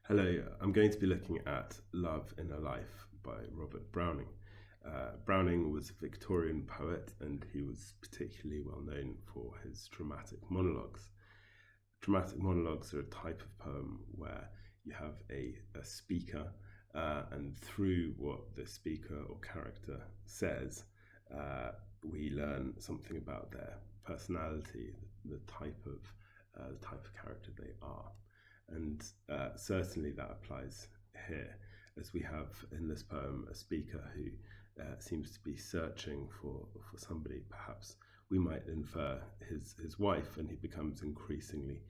Hello, I'm going to be looking at Love in a Life by Robert Browning. Browning was a Victorian poet and he was particularly well known for his dramatic monologues. Dramatic monologues are a type of poem where you have a speaker and through what the speaker or character says, we learn something about their personality, the type of character they are. And certainly that applies here, as we have in this poem a speaker who seems to be searching for somebody. Perhaps we might infer his wife, and he becomes increasingly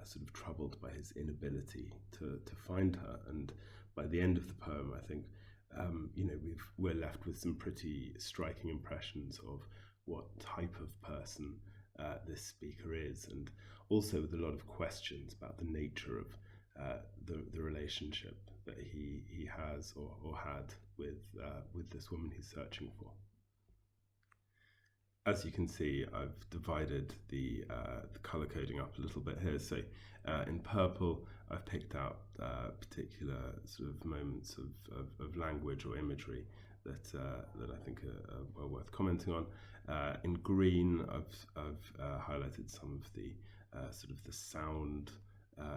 sort of troubled by his inability to find her. And by the end of the poem, I think we're left with some pretty striking impressions of what type of person this speaker is, and also with a lot of questions about the nature of the relationship that he has or had with this woman he's searching for. As you can see, I've divided the color coding up a little bit here. So in purple, I've picked out particular sort of moments of language or imagery that I think are worth commenting on. In green, I've highlighted some of the sort of the sound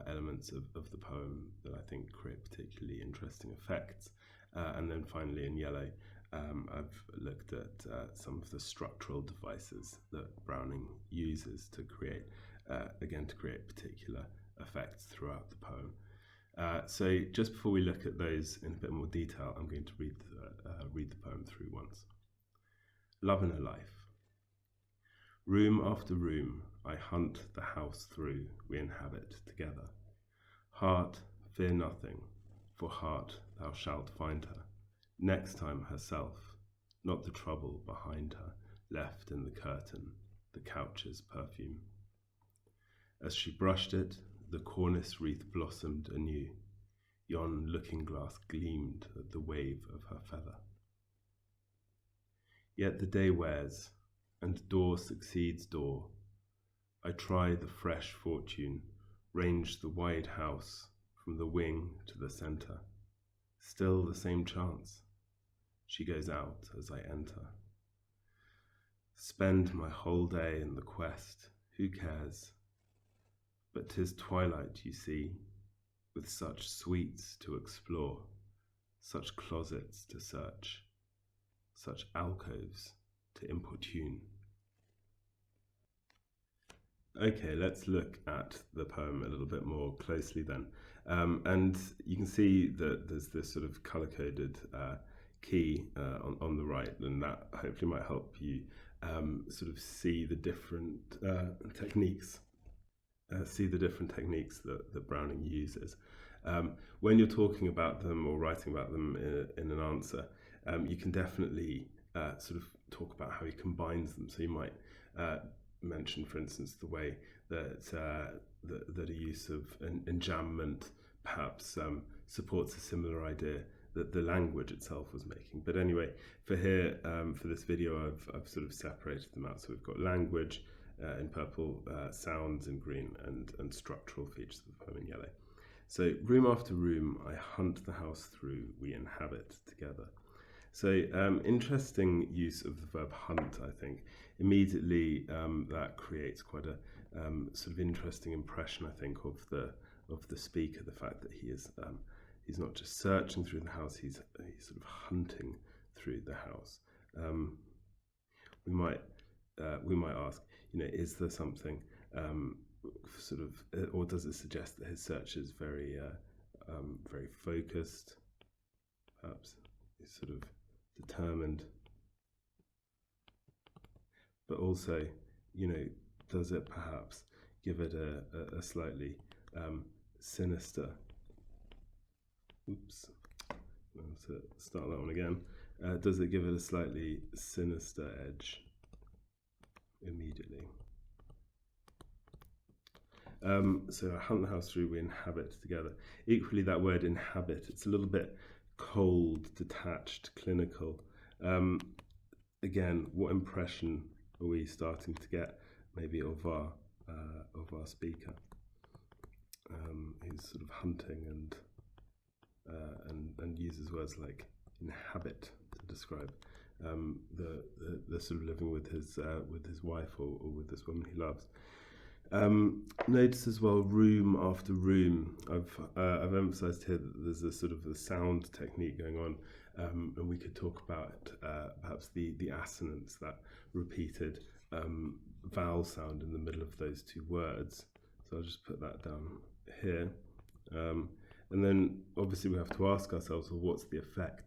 elements of the poem that I think create particularly interesting effects. And then finally in yellow, I've looked at some of the structural devices that Browning uses to create, particular effects throughout the poem. So just before we look at those in a bit more detail, I'm going to read the poem through once. Love in a Life. Room after room, I hunt the house through, we inhabit together. Heart, fear nothing, for heart thou shalt find her. Next time herself, not the trouble behind her, left in the curtain, the couch's perfume. As she brushed it, the cornice wreath blossomed anew. Yon looking glass gleamed at the wave of her feather. Yet the day wears, and door succeeds door. I try the fresh fortune, range the wide house, from the wing to the centre. Still the same chance. She goes out as I enter. Spend my whole day in the quest, who cares? But 'tis twilight, you see, with such sweets to explore, such closets to search, such alcoves to importune. Okay, let's look at the poem a little bit more closely then. And you can see that there's this sort of color-coded key on the right, and that hopefully might help you sort of see the different techniques. That Browning uses. When you're talking about them or writing about them in an answer, you can definitely sort of talk about how he combines them. So you might mention, for instance, the way that a use of an enjambment perhaps supports a similar idea that the language itself was making. But anyway, for this video, I've sort of separated them out. So we've got language in purple, sounds in green, and structural features of the poem in yellow. So room after room, I hunt the house through, we inhabit together. So interesting use of the verb hunt, I think. Immediately that creates quite a sort of interesting impression, I think, of the speaker, the fact that he's not just searching through the house, he's sort of hunting through the house. We might ask, is there something sort of, or does it suggest that his search is very focused? Perhaps he's sort of determined, but also, does it perhaps give it a slightly sinister? Oops, I'll have to start that one again. Does it give it a slightly sinister edge immediately? So I hunt the house through, we inhabit together. Equally, that word inhabit, it's a little bit cold, detached, clinical. Again, what impression are we starting to get maybe of our speaker? He's sort of hunting and and uses words like inhabit to describe the sort of living with his wife or with this woman he loves. Notice as well room after room. I've emphasised here that there's a sort of a sound technique going on, and we could talk about perhaps the assonance, that repeated vowel sound in the middle of those two words. So I'll just put that down here. And then obviously we have to ask ourselves, well, what's the effect?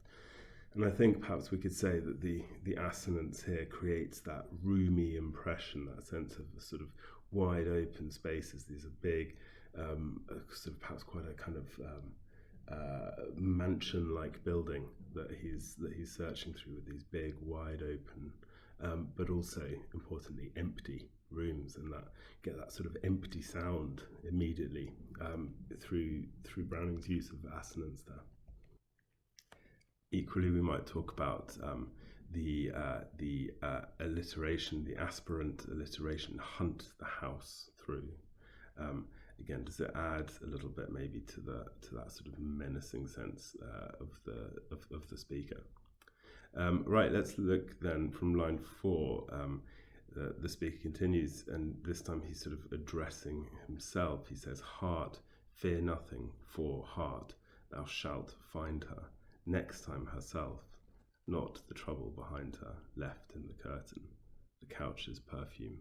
And I think perhaps we could say that the assonance here creates that roomy impression, that sense of sort of wide open spaces. These are big, sort of perhaps quite a kind of mansion-like building that he's searching through, with these big, wide open, but also importantly empty rooms, and that get that sort of empty sound immediately through Browning's use of assonance there. Equally, we might talk about the alliteration, the aspirant alliteration, hunt the house through. Again, does it add a little bit maybe to that sort of menacing sense of the speaker? Right, let's look then from line 4. The speaker continues, and this time he's sort of addressing himself. He says, "Heart, fear nothing, for heart, thou shalt find her. Next time herself, not the trouble behind her, left in the curtain, the couch's perfume."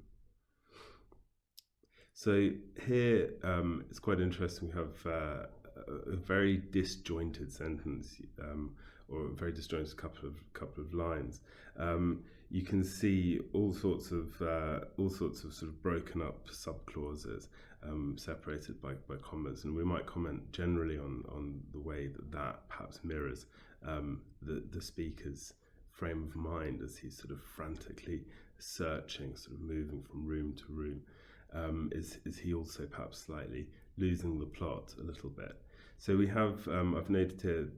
So here it's quite interesting. We have a very disjointed sentence, or a very disjointed couple of lines. You can see all sorts of sort of broken up subclauses, separated by commas, and we might comment generally on the way that perhaps mirrors the speaker's frame of mind as he's sort of frantically searching, sort of moving from room to room. Is he also perhaps slightly losing the plot a little bit? So we have, I've noted here,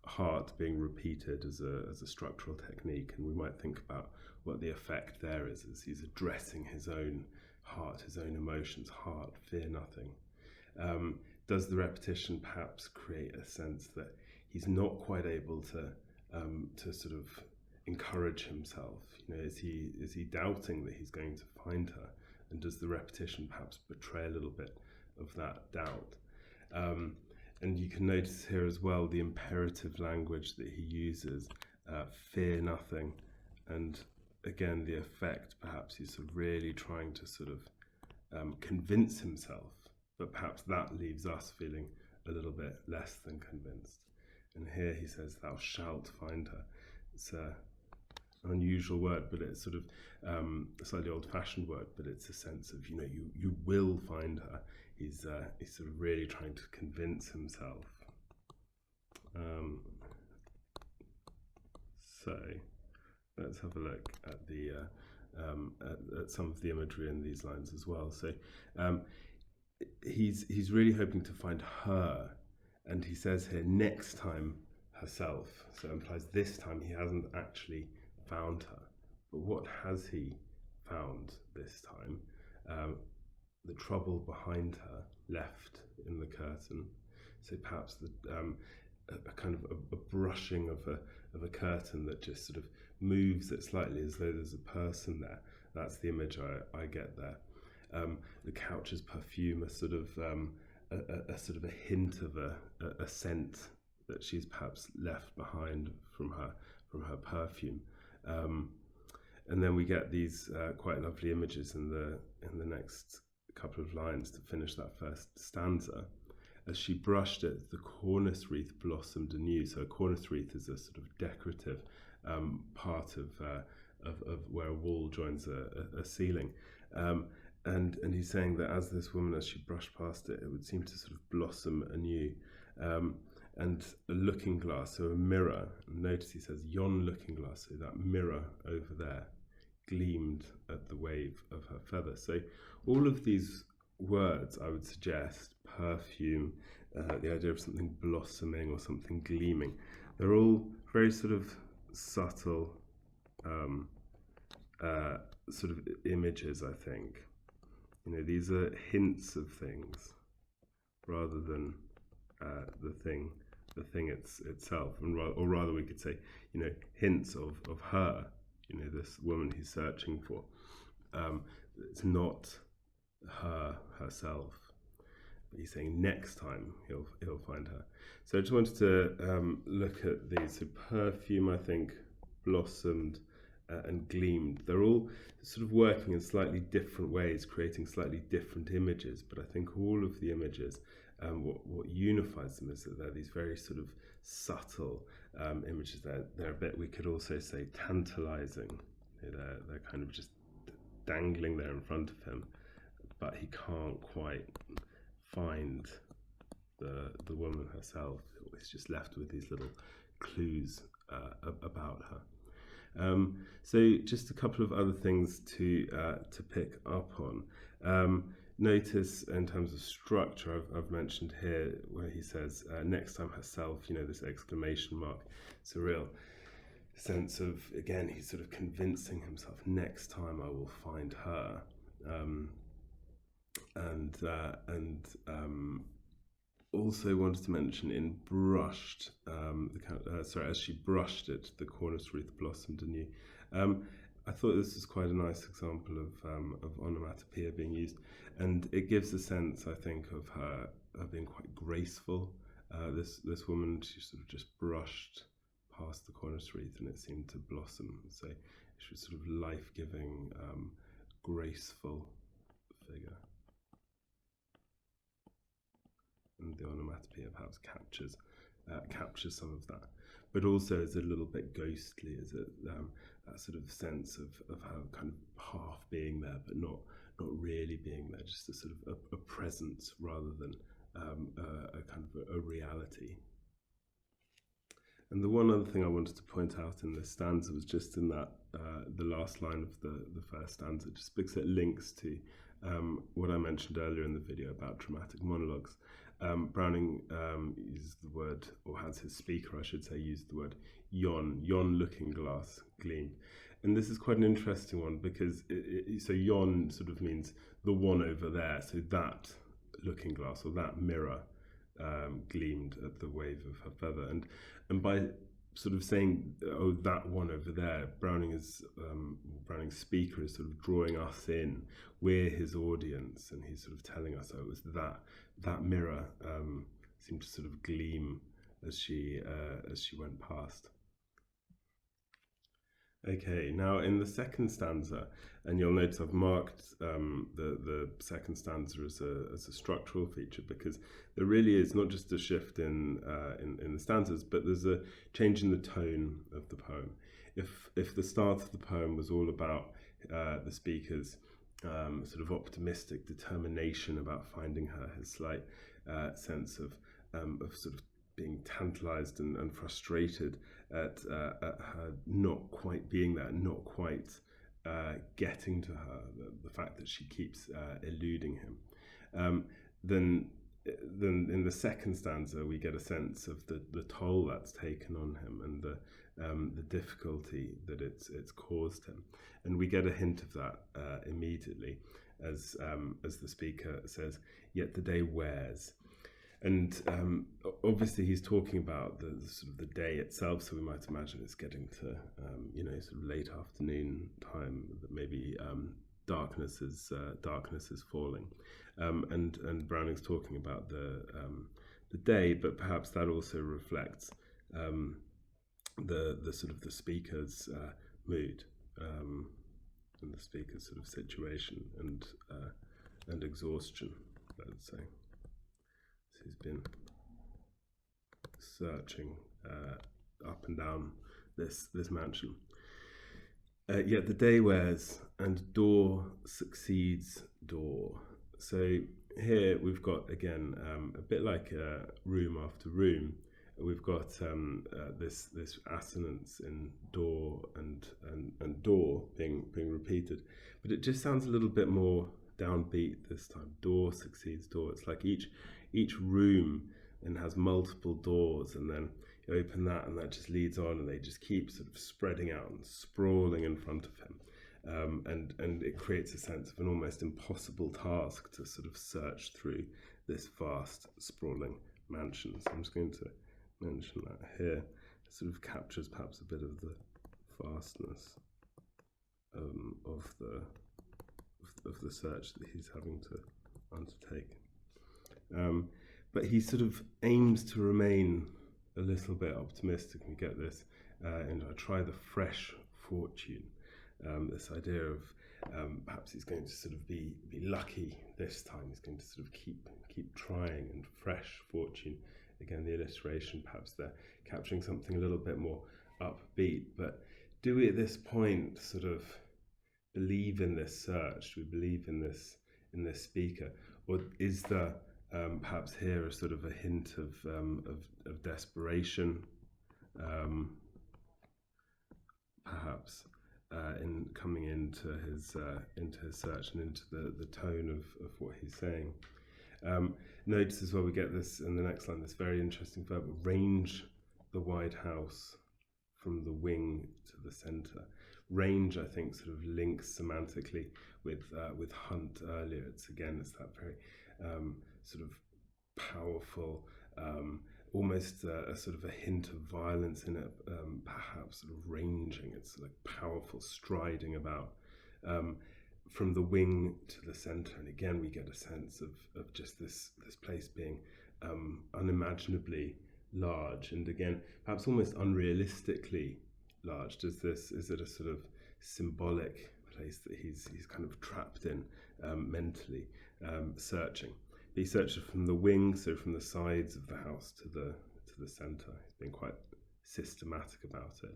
heart being repeated as a structural technique, and we might think about what the effect there is as he's addressing his own heart, his own emotions. Heart, fear nothing. Does the repetition perhaps create a sense that he's not quite able to sort of encourage himself? You know, is he doubting that he's going to find her? And does the repetition perhaps betray a little bit of that doubt? And you can notice here as well the imperative language that he uses, fear nothing. And again, the effect, perhaps he's sort of really trying to sort of convince himself, but perhaps that leaves us feeling a little bit less than convinced. And here he says, "Thou shalt find her." It's an unusual word, but it's sort of a slightly old-fashioned word, but it's a sense of, you know, you will find her. He's sort of really trying to convince himself. So let's have a look at at some of the imagery in these lines as well. So he's really hoping to find her, and he says here, next time herself. So it implies this time he hasn't actually found her. But what has he found this time? The trouble behind her, left in the curtain. So perhaps a kind of a brushing of a curtain that just sort of moves it slightly as though there's a person there. That's the image I get there. The couch's perfume, a sort of a hint of a scent that she's perhaps left behind from her perfume. And then we get these quite lovely images in the next couple of lines to finish that first stanza. As she brushed it, the cornice wreath blossomed anew. So a cornice wreath is a sort of decorative part of where a wall joins a ceiling. And he's saying that as this woman, as she brushed past it, it would seem to sort of blossom anew. And a looking glass, so a mirror. Notice he says, yon looking glass, so that mirror over there gleamed at the wave of her feather. So all of these words, I would suggest, perfume, the idea of something blossoming or something gleaming, they're all very sort of subtle sort of images, I think. You know, these are hints of things rather than the thing the thing itself, or rather we could say, hints of her, this woman he's searching for. It's not her herself, but he's saying next time he'll find her. So I just wanted to look at these. So perfume, I think, blossomed and gleamed. They're all sort of working in slightly different ways, creating slightly different images, but I think all of the images, what unifies them is that they're these very sort of subtle images. They're a bit, we could also say, tantalizing. They're kind of just dangling there in front of him, but he can't quite find the woman herself. He's just left with these little clues about her. So just a couple of other things to pick up on. Notice in terms of structure, I've mentioned here where he says next time herself, this exclamation mark. It's a real sense of, again, he's sort of convincing himself, next time I will find her. Also wanted to mention in brushed, as she brushed it, the cornice wreath blossomed anew. I thought this was quite a nice example of onomatopoeia being used, and it gives a sense, I think, of her being quite graceful. This woman, she sort of just brushed past the cornice wreath, and it seemed to blossom. So she was sort of life-giving, graceful figure. And the onomatopoeia perhaps captures some of that, but also is a little bit ghostly, is it? That sort of sense of her kind of half being there, but not really being there, just a sort of a presence rather than a kind of a reality. And the one other thing I wanted to point out in this stanza was just in that the last line of the first stanza, just because it links to what I mentioned earlier in the video about dramatic monologues. Browning uses the word, or has his speaker, I should say, use the word yon looking glass gleamed. And this is quite an interesting one because so yon sort of means the one over there, so that looking glass or that mirror gleamed at the wave of her feather. And by sort of saying, oh, that one over there, Browning's speaker is sort of drawing us in. We're his audience, and he's sort of telling us, oh, it was that mirror seemed to sort of gleam as she went past. Okay, now in the second stanza, and you'll notice I've marked the second stanza as a structural feature, because there really is not just a shift in the stanzas, but there's a change in the tone of the poem. If the start of the poem was all about the speaker's sort of optimistic determination about finding her, his slight sense of sort of being tantalized and frustrated at her not quite being there, not quite getting to her, the fact that she keeps eluding him, then in the second stanza we get a sense of the toll that's taken on him and the difficulty that it's caused him, and we get a hint of that immediately as the speaker says, "Yet the day wears." And obviously he's talking about the sort of the day itself, so we might imagine it's getting to sort of late afternoon time, that maybe darkness is falling, and Browning's talking about the day, but perhaps that also reflects the sort of the speaker's mood and the speaker's sort of situation and exhaustion, let's say. He's been searching up and down this mansion. Yet the day wears, and door succeeds door. So here we've got, again, a bit like room after room. We've got this assonance in door and door being repeated, but it just sounds a little bit more downbeat this time. Door succeeds door. It's like each room and has multiple doors, and then you open that and that just leads on, and they just keep sort of spreading out and sprawling in front of him, and it creates a sense of an almost impossible task to sort of search through this vast sprawling mansion. So I'm just going to mention that here. It sort of captures perhaps a bit of the vastness of the search that he's having to undertake. But he sort of aims to remain a little bit optimistic. We get this, and I try the fresh fortune. This idea of perhaps he's going to sort of be lucky this time. He's going to sort of keep trying, and fresh fortune. Again, the alliteration, perhaps they're capturing something a little bit more upbeat. But do we at this point sort of believe in this search? Do we believe in this speaker, or is there perhaps here a sort of a hint of desperation, perhaps in coming into his search and into the tone of what he's saying. Notice as well, we get this in the next line, this very interesting verb, range the wide house from the wing to the centre. Range, I think, sort of links semantically with hunt earlier. It's that very sort of powerful, almost a sort of a hint of violence in it, perhaps sort of ranging. It's like powerful, striding about from the wing to the centre. And again, we get a sense of just this place being unimaginably large, and again, perhaps almost unrealistically large. Is it a sort of symbolic place that he's kind of trapped in mentally, searching? He searches from the wing, so from the sides of the house to the centre. He's been quite systematic about it.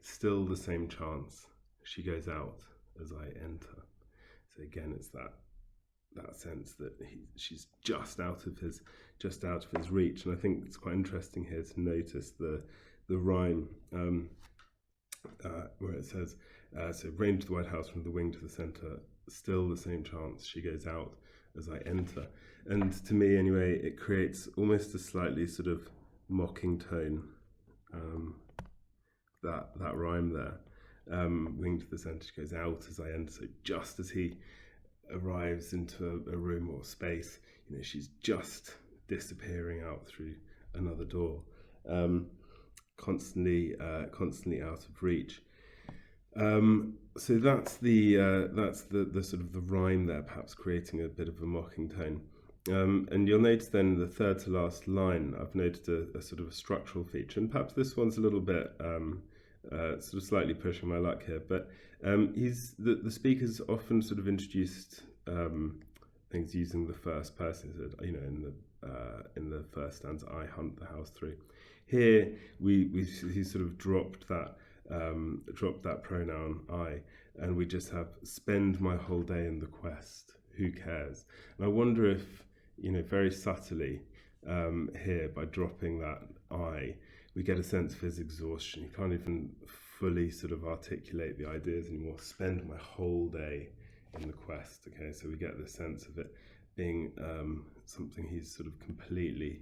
Still the same chance. She goes out as I enter. So again, it's that sense that she's just out of his reach. And I think it's quite interesting here to notice the rhyme where it says, so range the White House from the wing to the centre, still the same chance, she goes out as I enter. And to me anyway, it creates almost a slightly sort of mocking tone, that rhyme there. Wing to the centre, she goes out as I enter. So just as he arrives into a room or space, she's just disappearing out through another door, constantly out of reach. So that's the sort of the rhyme there, perhaps creating a bit of a mocking tone. And you'll notice then the third to last line, I've noticed a sort of a structural feature, and perhaps this one's a little bit sort of slightly pushing my luck here, but the speaker's often sort of introduced things using the first person. So, in the first stanza, I hunt the house through. Here he sort of dropped that pronoun I, and we just have spend my whole day in the quest. Who cares? And I wonder if, very subtly here, by dropping that I, we get a sense of his exhaustion. He can't even fully sort of articulate the ideas anymore. Spend my whole day in the quest. Okay, so we get the sense of it being something he's sort of completely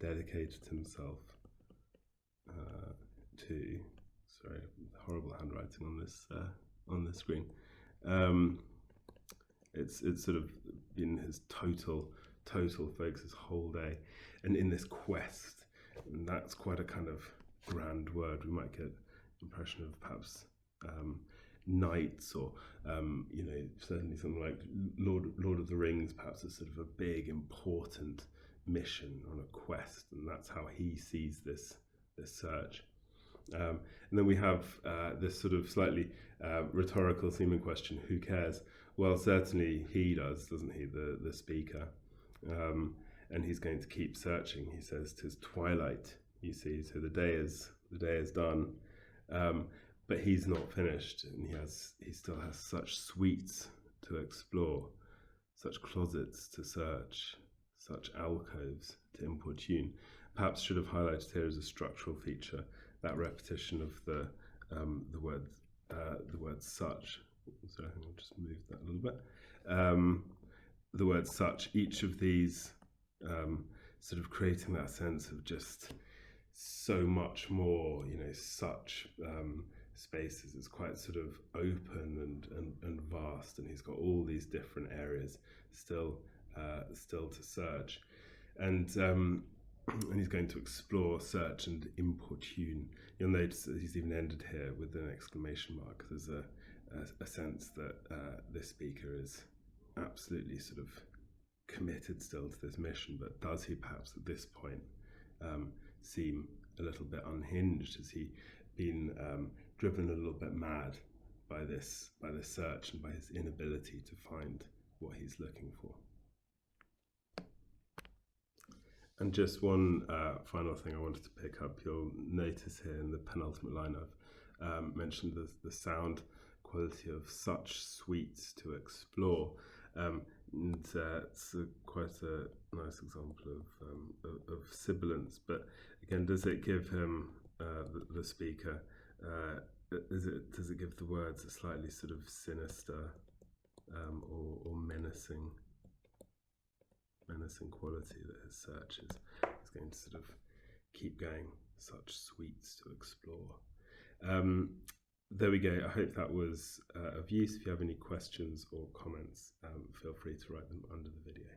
dedicated himself to. Sorry, horrible handwriting on this screen. It's sort of been his total focus his whole day, and in this quest, and that's quite a kind of grand word. We might get an impression of perhaps knights, or certainly something like Lord of the Rings, perhaps a sort of a big important mission on a quest, and that's how he sees this search. And then we have this sort of slightly rhetorical seeming question: who cares? Well, certainly he does, doesn't he? The speaker, and he's going to keep searching. He says, "'Tis twilight, you see, so the day is done." But he's not finished, and he still has such suites to explore, such closets to search, such alcoves to importune. Perhaps should have highlighted here as a structural feature that repetition of the word such. So I think I'll just move that a little bit. The word such, each of these sort of creating that sense of just so much more, such spaces. It's quite sort of open and vast, and he's got all these different areas still to search. And he's going to explore, search, and importune. You'll notice that he's even ended here with an exclamation mark. There's a sense that this speaker is absolutely sort of committed still to this mission, but does he perhaps at this point seem a little bit unhinged? Has he been driven a little bit mad by this search and by his inability to find what he's looking for? And just one final thing I wanted to pick up. You'll notice here in the penultimate line I've mentioned the sound quality of such sweets to explore. And it's quite a nice example of sibilance. But again, does it give him, the speaker, does it give the words a slightly sort of sinister or menacing quality that his search is going to sort of keep going, such sweets to explore. There we go. I hope that was of use. If you have any questions or comments, feel free to write them under the video.